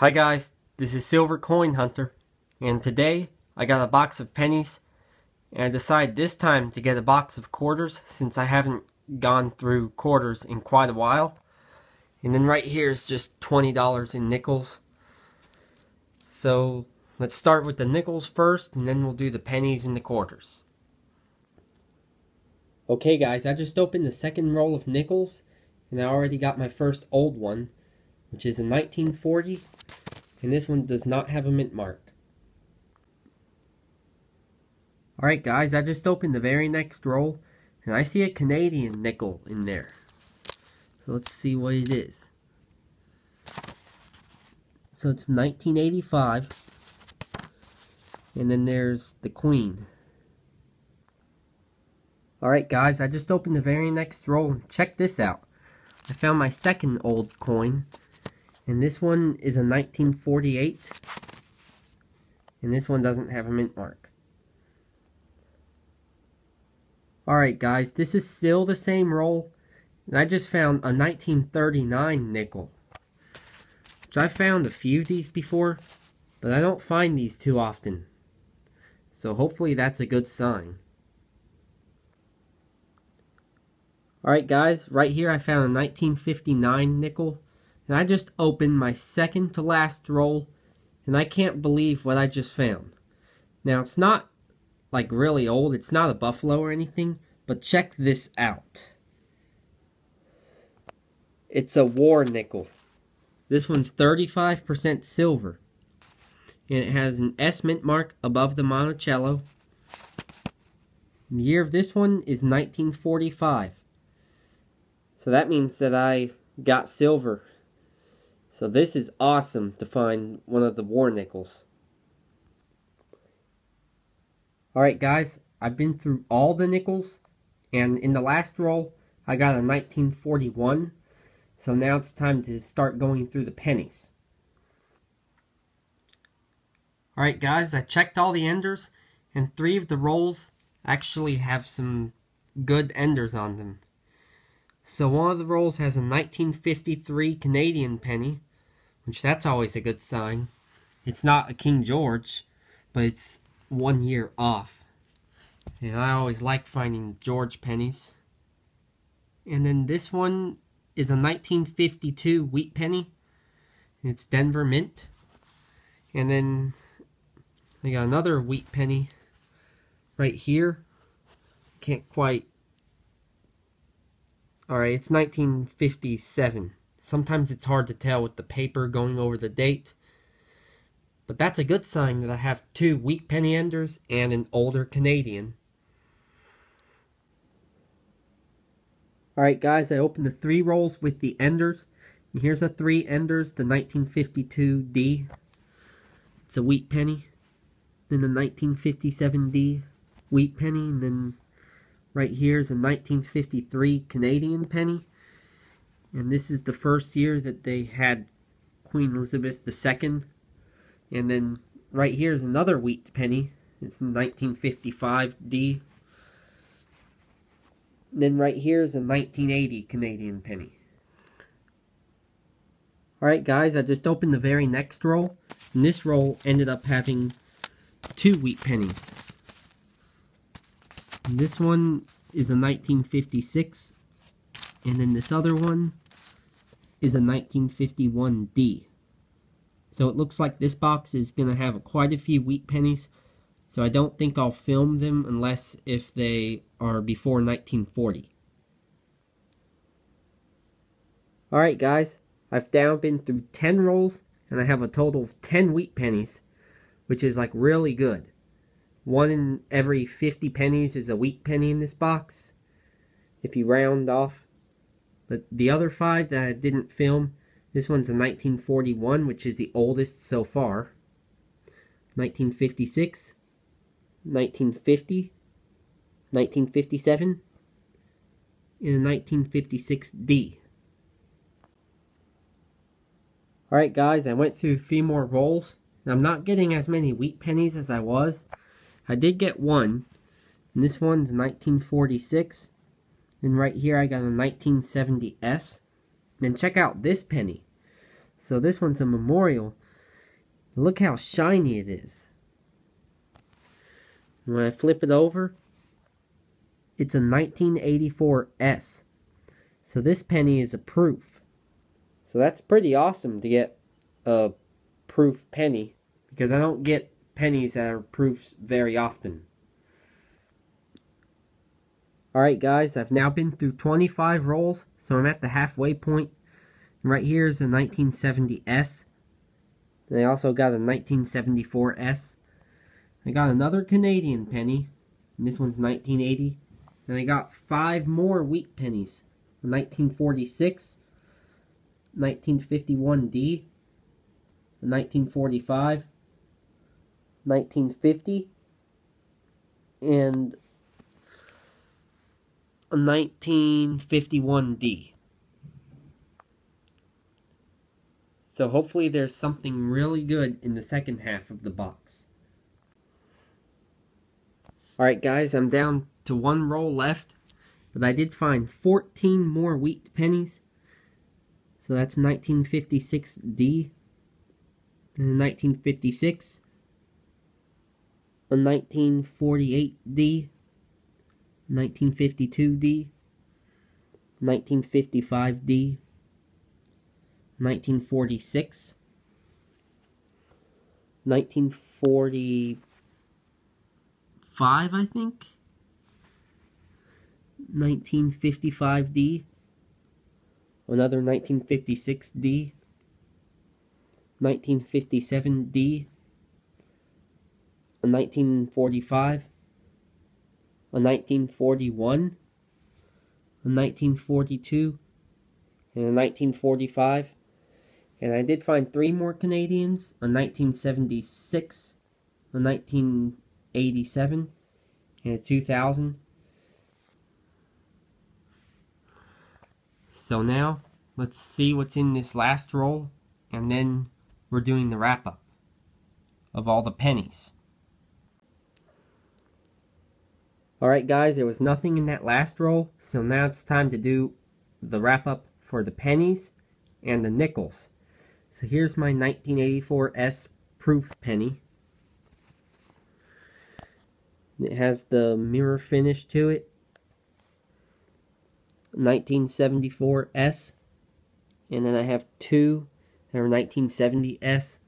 Hi guys, this is Silver Coin Hunter, and today I got a box of pennies, and I decided this time to get a box of quarters since I haven't gone through quarters in quite a while. And then right here is just $20 in nickels. So let's start with the nickels first, and then we'll do the pennies and the quarters. Okay guys, I just opened the second roll of nickels, and I already got my first old one, which is a 1940. And this one does not have a mint mark. Alright guys, I just opened the very next roll, and I see a Canadian nickel in there. So let's see what it is. So it's 1985. And then there's the Queen. Alright guys, I just opened the very next roll, and check this out. I found my second old coin. And this one is a 1948. And this one doesn't have a mint mark. Alright guys, this is still the same roll. And I just found a 1939 nickel. Which I've found a few of these before. But I don't find these too often. So hopefully that's a good sign. Alright guys, right here I found a 1959 nickel. And I just opened my second to last roll, and I can't believe what I just found. Now, it's not, like, really old. It's not a buffalo or anything, but check this out. It's a war nickel. This one's 35% silver. And it has an S mint mark above the Monticello. The year of this one is 1945. So that means that I got silver. So this is awesome to find one of the war nickels. Alright guys, I've been through all the nickels, and in the last roll I got a 1941. So now it's time to start going through the pennies. Alright guys, I checked all the enders, and 3 of the rolls actually have some good enders on them. So one of the rolls has a 1953 Canadian penny, which that's always a good sign. It's not a King George, but it's 1 year off. And I always like finding George pennies. And then this one is a 1952 wheat penny. It's Denver Mint. And then I got another wheat penny right here. Can't quite... Alright, it's 1957. Sometimes it's hard to tell with the paper going over the date. But that's a good sign that I have 2 wheat penny enders and an older Canadian. Alright guys, I opened the 3 rolls with the enders. And here's the 3 enders, the 1952D. It's a wheat penny. Then the 1957D wheat penny. And then right here is a 1953 Canadian penny. And this is the first year that they had Queen Elizabeth II. And then right here is another wheat penny. It's 1955D. And then right here is a 1980 Canadian penny. Alright guys, I just opened the very next roll. And this roll ended up having 2 wheat pennies. And this one is a 1956. And then this other one is a 1951D. So it looks like this box is going to have quite a few wheat pennies. So I don't think I'll film them unless if they are before 1940. Alright guys, I've now been through 10 rolls and I have a total of 10 wheat pennies, which is like really good. 1 in every 50 pennies is a wheat penny in this box, if you round off. But the other 5 that I didn't film, this one's a 1941, which is the oldest so far. 1956, 1950, 1957, and a 1956D. Alright guys, I went through 3 more rolls, and I'm not getting as many wheat pennies as I was. I did get 1, and this one's 1946. Then right here I got a 1970S. Then check out this penny. So this one's a memorial. Look how shiny it is. When I flip it over, it's a 1984 S. So this penny is a proof. So that's pretty awesome to get a proof penny, because I don't get pennies that are proofs very often. Alright guys, I've now been through 25 rolls, so I'm at the halfway point. And right here is a 1970S. And I also got a 1974S. I got another Canadian penny, and this one's 1980. And I got 5 more wheat pennies. A 1946, 1951D, a 1945, 1950, and a 1951D. So hopefully there's something really good in the second half of the box. Alright guys, I'm down to 1 roll left, but I did find 14 more wheat pennies. So that's 1956D, and 1956, a 1948D, 1952D, 1955D, 1946, 1945, I think, 1955D, another 1956D, 1957D, a 1945, a 1941, a 1942, and a 1945. And I did find 3 more Canadians, a 1976, a 1987, and a 2000. So now, let's see what's in this last roll, and then we're doing the wrap-up of all the pennies. Alright guys, there was nothing in that last roll, so now it's time to do the wrap-up for the pennies and the nickels. So here's my 1984 S proof penny. It has the mirror finish to it. 1974 S. And then I have 2 that are 1970 S.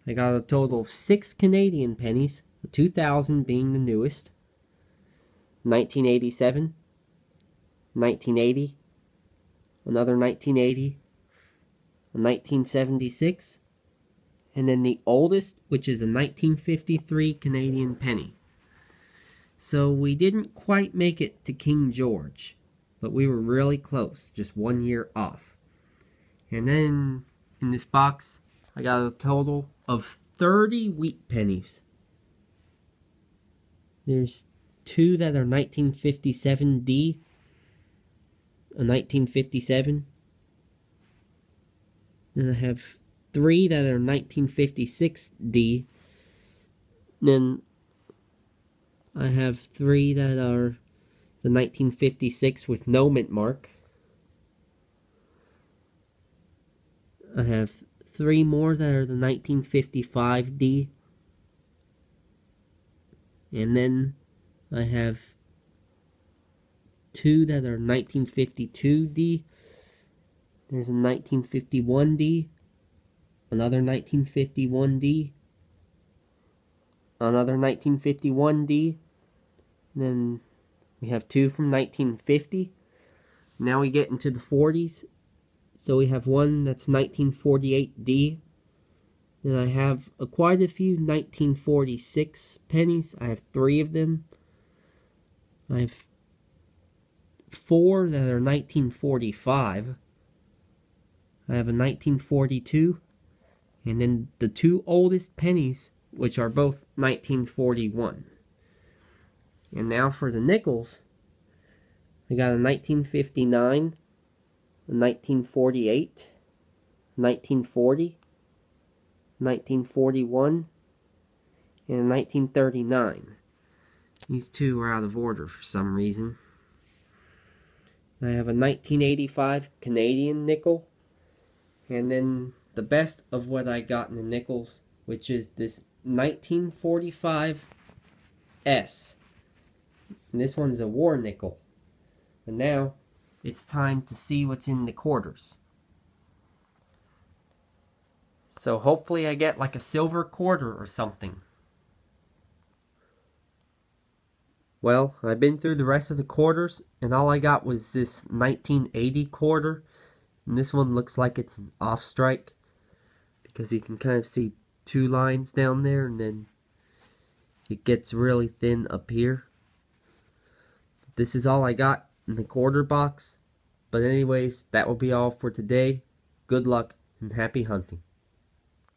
I got a total of 6 Canadian pennies, the 2000 being the newest. 1987, 1980, another 1980, a 1976, and then the oldest, which is a 1953 Canadian penny. So we didn't quite make it to King George, but we were really close, just 1 year off. And then in this box, I got a total of 30 wheat pennies. There's 2 that are 1957D, a 1957. Then I have 3 that are 1956D. Then I have 3 that are the 1956 with no mint mark. I have 3 more that are the 1955D. And then I have 2 that are 1952D. There's a 1951D, another 1951D, another 1951D, then we have 2 from 1950. Now we get into the 40s. So we have 1 that's 1948D. Then I have quite a few 1946 pennies. I have 3 of them. I have 4 that are 1945. I have a 1942, and then the 2 oldest pennies, which are both 1941. And now for the nickels, I got a 1959, a 1948, 1940, 1941, and a 1939. These 2 are out of order for some reason. I have a 1985 Canadian nickel. And then the best of what I got in the nickels which is this 1945 S. And this one's a war nickel. And now it's time to see what's in the quarters. So hopefully I get like a silver quarter or something. Well, I've been through the rest of the quarters, and all I got was this 1980 quarter. And this one looks like it's an off strike, because you can kind of see two lines down there, and then it gets really thin up here. This is all I got in the quarter box. But anyways, that will be all for today. Good luck and happy hunting.